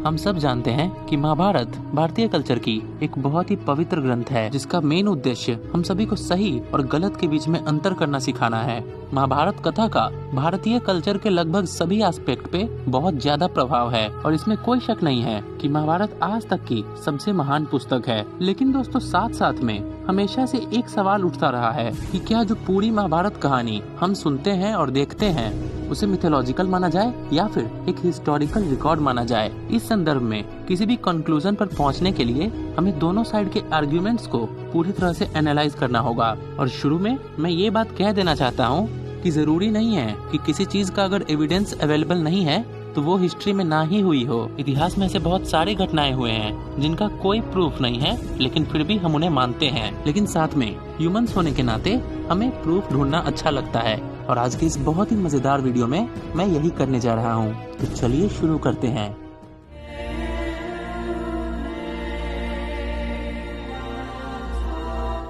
हम सब जानते हैं कि महाभारत भारतीय कल्चर की एक बहुत ही पवित्र ग्रंथ है, जिसका मेन उद्देश्य हम सभी को सही और गलत के बीच में अंतर करना सिखाना है। महाभारत कथा का भारतीय कल्चर के लगभग सभी एस्पेक्ट पे बहुत ज्यादा प्रभाव है और इसमें कोई शक नहीं है कि महाभारत आज तक की सबसे महान पुस्तक है। लेकिन दोस्तों, साथ साथ में हमेशा से एक सवाल उठता रहा है कि क्या जो पूरी महाभारत कहानी हम सुनते हैं और देखते हैं उसे मिथोलॉजिकल माना जाए या फिर एक हिस्टोरिकल रिकॉर्ड माना जाए। इस संदर्भ में किसी भी कंक्लूजन पर पहुंचने के लिए हमें दोनों साइड के आर्ग्यूमेंट्स को पूरी तरह से एनालाइज करना होगा। और शुरू में मैं ये बात कह देना चाहता हूँ कि जरूरी नहीं है कि किसी चीज का अगर एविडेंस अवेलेबल नहीं है तो वो हिस्ट्री में ना ही हुई हो। इतिहास में ऐसे बहुत सारी घटनाएं हुए हैं जिनका कोई प्रूफ नहीं है, लेकिन फिर भी हम उन्हें मानते हैं। लेकिन साथ में ह्यूमंस होने के नाते हमें प्रूफ ढूंढना अच्छा लगता है और आज की इस बहुत ही मजेदार वीडियो में मैं यही करने जा रहा हूँ। तो चलिए शुरू करते हैं।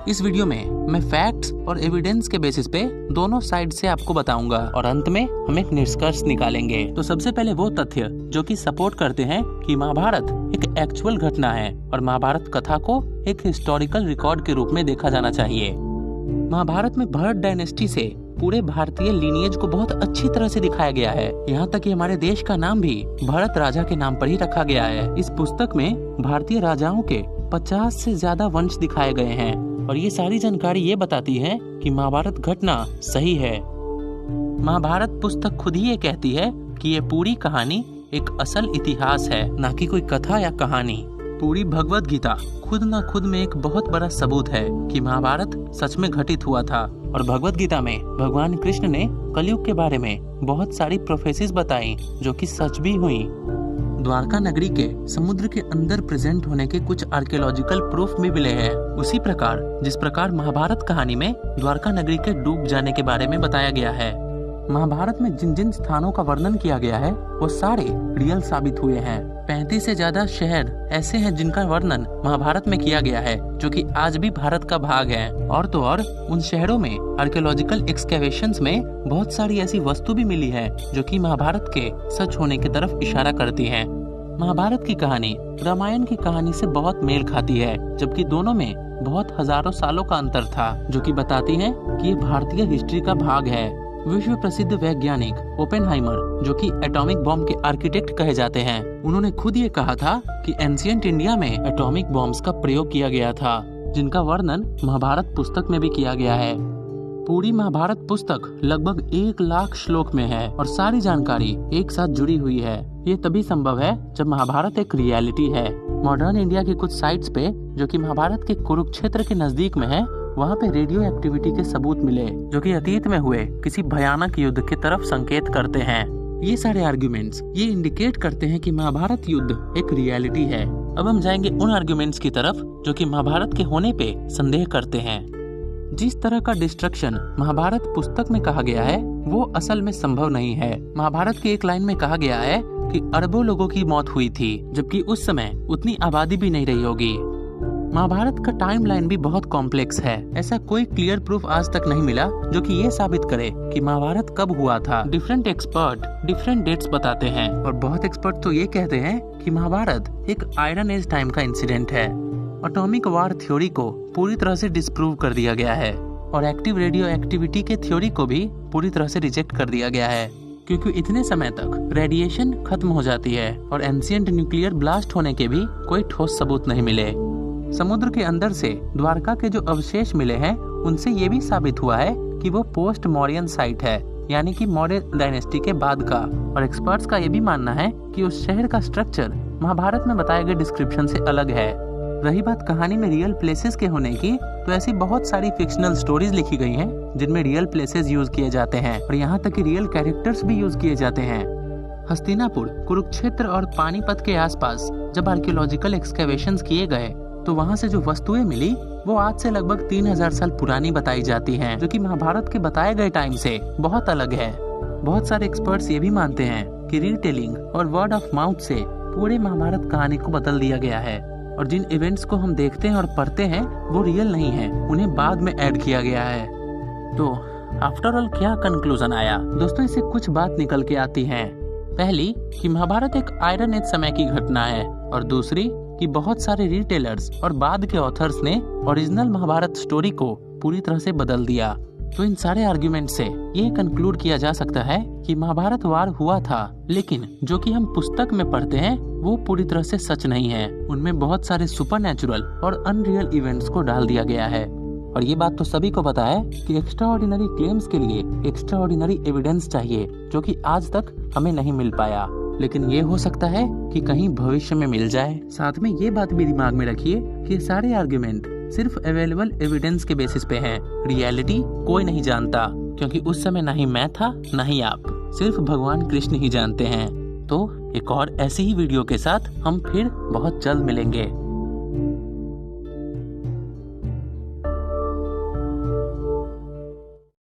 इस वीडियो में मैं फैक्ट्स और एविडेंस के बेसिस पे दोनों साइड से आपको बताऊंगा और अंत में हम एक निष्कर्ष निकालेंगे। तो सबसे पहले वो तथ्य जो कि सपोर्ट करते हैं कि महाभारत एक एक्चुअल घटना है और महाभारत कथा को एक हिस्टोरिकल रिकॉर्ड के रूप में देखा जाना चाहिए। महाभारत में भरत डायनेस्टी से पूरे भारतीय लीनिएज को बहुत अच्छी तरह से दिखाया गया है। यहाँ तक कि हमारे देश का नाम भी भरत राजा के नाम पर ही रखा गया है। इस पुस्तक में भारतीय राजाओं के 50 से ज्यादा वंश दिखाए गए हैं और ये सारी जानकारी ये बताती है कि महाभारत घटना सही है। महाभारत पुस्तक खुद ही ये कहती है कि ये पूरी कहानी एक असल इतिहास है, ना कि कोई कथा या कहानी। पूरी भगवत गीता खुद न खुद में एक बहुत बड़ा सबूत है कि महाभारत सच में घटित हुआ था। और भगवत गीता में भगवान कृष्ण ने कलयुग के बारे में बहुत सारी प्रोफेसीज बताई जो कि सच भी हुई। द्वारका नगरी के समुद्र के अंदर प्रेजेंट होने के कुछ आर्कियोलॉजिकल प्रूफ भी मिले हैं। उसी प्रकार जिस प्रकार महाभारत कहानी में द्वारका नगरी के डूब जाने के बारे में बताया गया है। महाभारत में जिन जिन स्थानों का वर्णन किया गया है वो सारे रियल साबित हुए हैं। 35 से ज्यादा शहर ऐसे हैं जिनका वर्णन महाभारत में किया गया है, जो कि आज भी भारत का भाग है। और तो और उन शहरों में आर्कियोलॉजिकल एक्सकेवेशंस में बहुत सारी ऐसी वस्तु भी मिली है जो कि महाभारत के सच होने की तरफ इशारा करती हैं। महाभारत की कहानी रामायण की कहानी से बहुत मेल खाती है, जबकि दोनों में बहुत हजारों सालों का अंतर था, जो कि बताती है कि ये भारतीय हिस्ट्री का भाग है। विश्व प्रसिद्ध वैज्ञानिक ओपेनहाइमर, जो कि एटॉमिक बॉम्ब के आर्किटेक्ट कहे जाते हैं, उन्होंने खुद ये कहा था कि एंशिएंट इंडिया में एटॉमिक बॉम्ब्स का प्रयोग किया गया था, जिनका वर्णन महाभारत पुस्तक में भी किया गया है। पूरी महाभारत पुस्तक लगभग 1 लाख श्लोक में है और सारी जानकारी एक साथ जुड़ी हुई है। ये तभी संभव है जब महाभारत एक रियलिटी है। मॉडर्न इंडिया के कुछ साइट्स पे, जो कि महाभारत के कुरुक्षेत्र के नजदीक में है, वहाँ पे रेडियो एक्टिविटी के सबूत मिले, जो कि अतीत में हुए किसी भयानक युद्ध की तरफ संकेत करते हैं। ये सारे आर्ग्यूमेंट्स ये इंडिकेट करते हैं कि महाभारत युद्ध एक रियलिटी है। अब हम जाएंगे उन आर्ग्यूमेंट्स की तरफ जो कि महाभारत के होने पे संदेह करते हैं। जिस तरह का डिस्ट्रक्शन महाभारत पुस्तक में कहा गया है वो असल में संभव नहीं है। महाभारत की एक लाइन में कहा गया है कि अरबों लोगों की मौत हुई थी, जबकि उस समय उतनी आबादी भी नहीं रही होगी। महाभारत का टाइमलाइन भी बहुत कॉम्प्लेक्स है। ऐसा कोई क्लियर प्रूफ आज तक नहीं मिला जो कि ये साबित करे कि महाभारत कब हुआ था। डिफरेंट एक्सपर्ट डिफरेंट डेट्स बताते हैं और बहुत एक्सपर्ट तो ये कहते हैं कि महाभारत एक आयरन एज टाइम का इंसिडेंट है। एटॉमिक वार थ्योरी को पूरी तरह से डिस्प्रूव कर दिया गया है और एक्टिव रेडियो एक्टिविटी के थ्योरी को भी पूरी तरह से रिजेक्ट कर दिया गया है, क्योंकि इतने समय तक रेडिएशन खत्म हो जाती है और एंशिएंट न्यूक्लियर ब्लास्ट होने के भी कोई ठोस सबूत नहीं मिले। समुद्र के अंदर से द्वारका के जो अवशेष मिले हैं उनसे ये भी साबित हुआ है कि वो पोस्ट मौर्यन साइट है, यानी कि मौर्य डायनेस्टी के बाद का। और एक्सपर्ट्स का ये भी मानना है कि उस शहर का स्ट्रक्चर महाभारत में बताए गए डिस्क्रिप्शन से अलग है। रही बात कहानी में रियल प्लेसेस के होने की, तो ऐसी बहुत सारी फिक्शनल स्टोरीज लिखी गई हैं जिनमें रियल प्लेसेस यूज किए जाते हैं और यहाँ तक कि रियल कैरेक्टर्स भी यूज किए जाते हैं। हस्तिनापुर, कुरुक्षेत्र और पानीपत के आसपास जब आर्कियोलॉजिकल एक्सकेवेशंस किए गए तो वहाँ से जो वस्तुएं मिली वो आज से लगभग 3000 साल पुरानी बताई जाती हैं, जो कि महाभारत के बताए गए टाइम से बहुत अलग है। बहुत सारे एक्सपर्ट्स ये भी मानते हैं कि रीटेलिंग और वर्ड ऑफ माउथ से पूरे महाभारत कहानी को बदल दिया गया है और जिन इवेंट्स को हम देखते हैं और पढ़ते हैं वो रियल नहीं है, उन्हें बाद में ऐड किया गया है। तो आफ्टर ऑल क्या कंक्लूजन आया दोस्तों, इससे कुछ बात निकल के आती है पहली कि महाभारत एक आयरन एज समय की घटना है, और दूसरी कि बहुत सारे रिटेलर्स और बाद के ऑथर्स ने ओरिजिनल महाभारत स्टोरी को पूरी तरह से बदल दिया। तो इन सारे आर्ग्यूमेंट से ये कंक्लूड किया जा सकता है कि महाभारत वार हुआ था, लेकिन जो कि हम पुस्तक में पढ़ते हैं वो पूरी तरह से सच नहीं है। उनमें बहुत सारे सुपरनैचुरल और अनरियल इवेंट्स को डाल दिया गया है। और ये बात तो सभी को पता है कि एक्स्ट्रा ऑर्डिनरी क्लेम्स के लिए एक्स्ट्रा ऑर्डिनरी एविडेंस चाहिए, जो कि आज तक हमें नहीं मिल पाया, लेकिन ये हो सकता है कि कहीं भविष्य में मिल जाए। साथ में ये बात भी दिमाग में रखिए कि सारे आर्ग्यूमेंट सिर्फ अवेलेबल एविडेंस के बेसिस पे हैं। रियलिटी कोई नहीं जानता, क्योंकि उस समय ना ही मैं था ना ही आप, सिर्फ भगवान कृष्ण ही जानते हैं। तो एक और ऐसी ही वीडियो के साथ हम फिर बहुत जल्द मिलेंगे।